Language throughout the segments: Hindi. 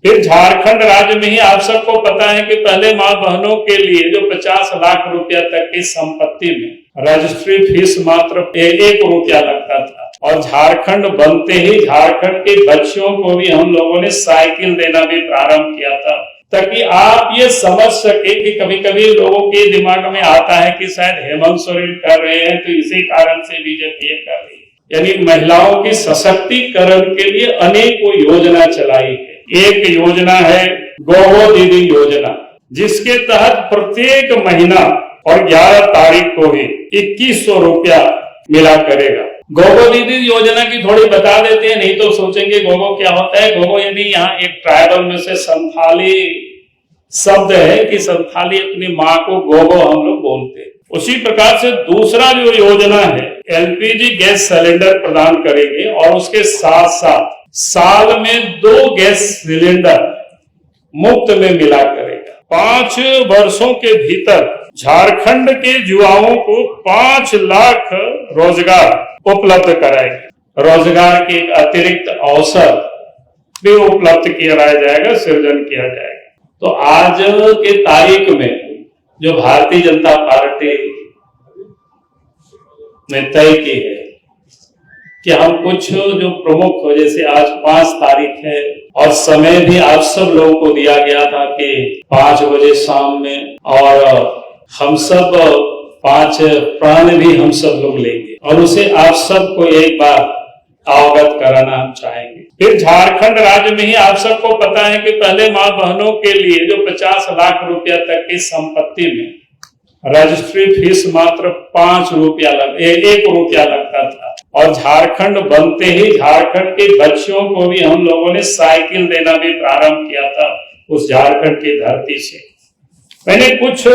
फिर झारखंड राज्य में ही आप सबको पता है कि पहले मां बहनों के लिए जो 50 लाख रुपया तक की संपत्ति में रजिस्ट्री फीस मात्र 1 रुपया लगता था, और झारखंड बनते ही झारखंड के बच्चों को भी हम लोगों ने साइकिल देना भी प्रारंभ किया था, ताकि आप ये समझ सके कि कभी कभी लोगों के दिमाग में आता है कि शायद हेमंत सोरेन कर रहे हैं तो इसी कारण से बीजेपी कर रही है। यानी महिलाओं की सशक्तिकरण के लिए अनेकों योजना चलाई है। एक योजना है गौरव दीदी योजना, जिसके तहत प्रत्येक महीना और 11 तारीख को ही 2100 रुपया मिला करेगा। गौरव दीदी योजना की थोड़ी बता देते हैं, नहीं तो सोचेंगे गौरव क्या होता है। गौरव यानी यहाँ एक ट्राइबल में से संथाली शब्द है कि संथाली अपनी माँ को गौरव हम लोग बोलते हैं। उसी प्रकार से दूसरा जो योजना है एलपीजी गैस सिलेंडर प्रदान करेंगे, और उसके साथ साथ साल में 2 गैस सिलेंडर मुफ्त में मिला करेगा। 5 वर्षों के भीतर झारखंड के युवाओं को 5 लाख रोजगार उपलब्ध कराएंगे। रोजगार के अतिरिक्त अवसर भी उपलब्ध किया जाएगा, सृजन किया जाएगा। तो आज के तारीख में जो भारतीय जनता पार्टी ने तय की है कि हम कुछ जो प्रमुख हो, जैसे आज 5 तारीख है और समय भी आप सब लोगों को दिया गया था कि 5 बजे शाम में, और हम सब 5 प्राण भी हम सब लोग लेंगे, और उसे आप सबको एक बार अवगत कराना हम चाहेंगे। फिर झारखंड राज्य में ही आप सबको पता है कि पहले मां बहनों के लिए जो 50 लाख रुपया तक की संपत्ति में रजिस्ट्री फीस मात्र 1 रुपया लगता था, और झारखंड बनते ही झारखंड के बच्चों को भी हम लोगों ने साइकिल देना भी प्रारंभ किया था उस झारखंड की धरती से। मैंने कुछ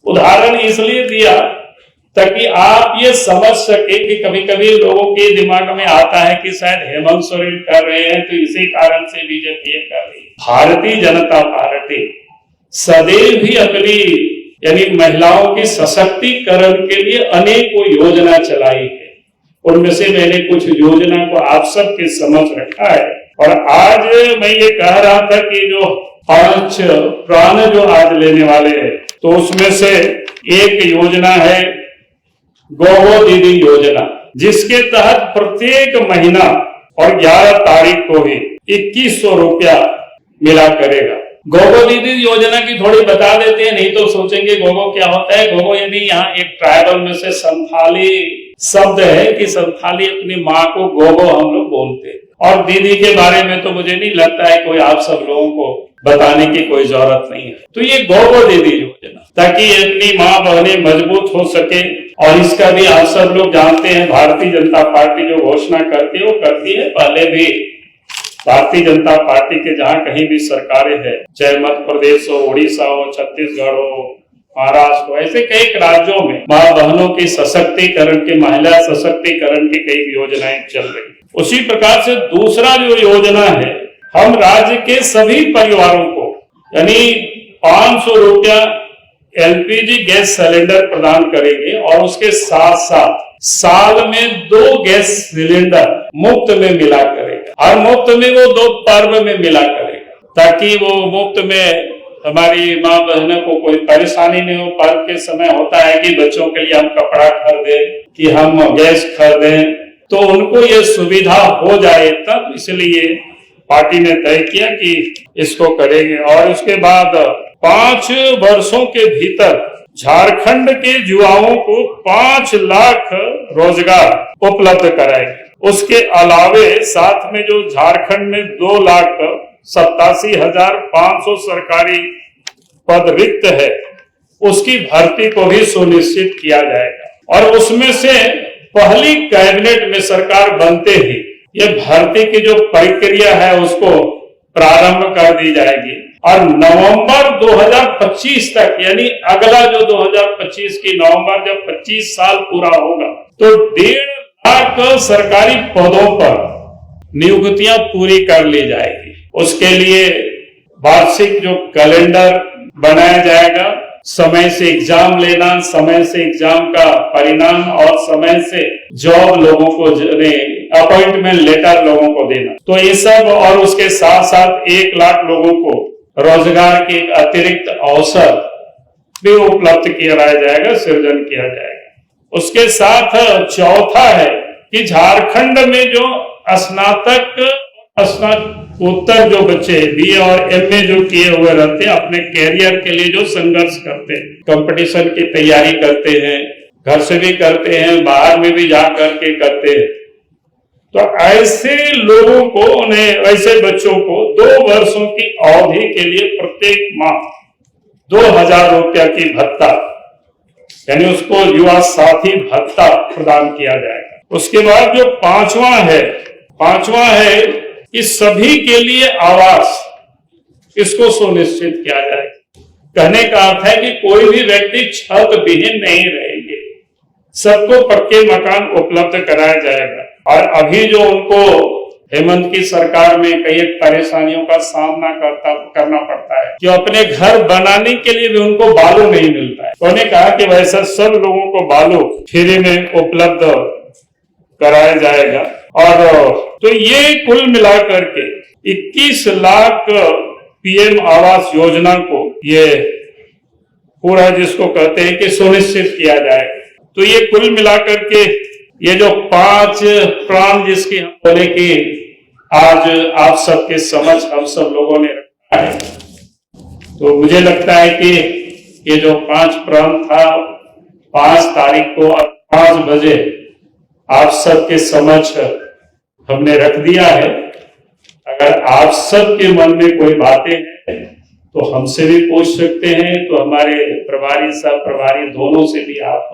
उदाहरण इसलिए दिया ताकि आप ये समझ सके कि कभी कभी लोगों के दिमाग में आता है कि शायद हेमंत सोरेन कर रहे हैं तो इसी कारण से बीजेपी कर रही है। भारतीय जनता पार्टी सदैव ही अपनी यानी महिलाओं की सशक्तिकरण के लिए अनेकों योजना चलाई है। उनमें से मैंने कुछ योजना को आप सबके समझ रखा है, और आज मैं ये कह रहा था कि जो 5 प्राण जो आज लेने वाले हैं, तो उसमें से एक योजना है गौरव दीदी योजना, जिसके तहत प्रत्येक महीना और 11 तारीख को ही 2100 रुपया मिला करेगा। गौरव दीदी योजना की थोड़ी बता देते हैं, नहीं तो सोचेंगे गौरव क्या होता है। गौरव यानी यहाँ एक ट्राइबल में से संथाली शब्द है कि संथाली अपनी माँ को गौरव हम लोग बोलते हैं, और दीदी के बारे में तो मुझे नहीं लगता है कोई आप सब लोगों को बताने की कोई जरूरत नहीं है। तो ये गौरव दीदी योजना, ताकि अपनी माँ बहनें मजबूत हो सके, और इसका भी आप सब लोग जानते हैं भारतीय जनता पार्टी जो घोषणा करती है वो करती है। पहले भी भारतीय जनता पार्टी के जहां कहीं भी सरकारें हैं, चाहे मध्य प्रदेश हो, उड़ीसा हो, छत्तीसगढ़ हो, महाराष्ट्र हो, ऐसे कई राज्यों में माँ बहनों की सशक्तिकरण की, महिला सशक्तिकरण की कई योजनाएं चल रही। उसी प्रकार से दूसरा जो योजना है, हम राज्य के सभी परिवारों को यानी 500 रुपया एलपीजी गैस सिलेंडर प्रदान करेंगे, और उसके साथ साथ साल में 2 गैस सिलेंडर मुफ्त में मिला करेगा, और मुफ्त में वो 2 पर्व में मिला करेगा, ताकि वो मुफ्त में हमारी माँ बहनों को कोई परेशानी नहीं हो। पर्व के समय होता है कि बच्चों के लिए हम कपड़ा खरीदें, कि हम गैस खरीदें, तो उनको ये सुविधा हो जाए, तब इसलिए पार्टी ने तय किया कि इसको करेंगे। और उसके बाद 5 वर्षों के भीतर झारखंड के युवाओं को 5 लाख रोजगार उपलब्ध कराएंगे। उसके अलावे साथ में जो झारखंड में 2,87,500 सरकारी पद रिक्त है, उसकी भर्ती को भी सुनिश्चित किया जाएगा, और उसमें से पहली कैबिनेट में सरकार बनते ही ये भर्ती की जो प्रक्रिया है उसको प्रारंभ कर दी जाएगी, और नवंबर 2025 तक, यानी अगला जो 2025 की नवंबर जब 25 साल पूरा होगा, तो 1.5 लाख सरकारी पदों पर नियुक्तियां पूरी कर ली जाएगी। उसके लिए वार्षिक जो कैलेंडर बनाया जाएगा, समय से एग्जाम लेना, समय से एग्जाम का परिणाम और समय से जॉब लोगों को अपॉइंटमेंट लेटर लोगों को देना। तो ये सब और उसके साथ साथ 1 लाख लोगों को रोजगार के अतिरिक्त अवसर भी उपलब्ध कराया जाएगा, सृजन किया जाएगा। उसके साथ चौथा है कि झारखंड में जो स्नातकोत्तर जो बच्चे बीए और एमए जो किए हुए रहते हैं, अपने कैरियर के लिए जो संघर्ष करते हैं, कंपटीशन की तैयारी करते हैं, घर से भी करते हैं, बाहर में भी जा करके करते हैं, तो ऐसे लोगों को, उन्हें ऐसे बच्चों को 2 वर्षों की अवधि के लिए प्रत्येक माह 2000 रुपया की भत्ता, यानी उसको युवा साथी भत्ता प्रदान किया जाएगा। उसके बाद जो पांचवा है कि सभी के लिए आवास, इसको सुनिश्चित किया जाएगा। कहने का अर्थ है कि कोई भी व्यक्ति छत विहीन नहीं रहेंगे, सबको पक्के मकान उपलब्ध कराया जाएगा। और अभी जो उनको हेमंत की सरकार में कई परेशानियों का सामना करना पड़ता है कि अपने घर बनाने के लिए भी उनको बालू नहीं मिलता है, उन्होंने कहा कि वैसा सब लोगों को बालू फ्री में उपलब्ध कराया जाएगा। और तो ये कुल मिलाकर के 21 लाख पीएम आवास योजना को ये पूरा जिसको कहते हैं कि सुनिश्चित किया जाएगा। तो ये कुल मिलाकर के ये जो 5 प्राण जिसकी हम बोले कि आज आप सबके समझ हम सब लोगों ने रखा है, तो मुझे लगता है कि ये जो 5 प्राण था 5 तारीख को 5 बजे आप सबके समझ हमने रख दिया है। अगर आप सबके मन में कोई बातें हैं तो हमसे भी पूछ सकते हैं, तो हमारे प्रभारी सब प्रभारी दोनों से भी आप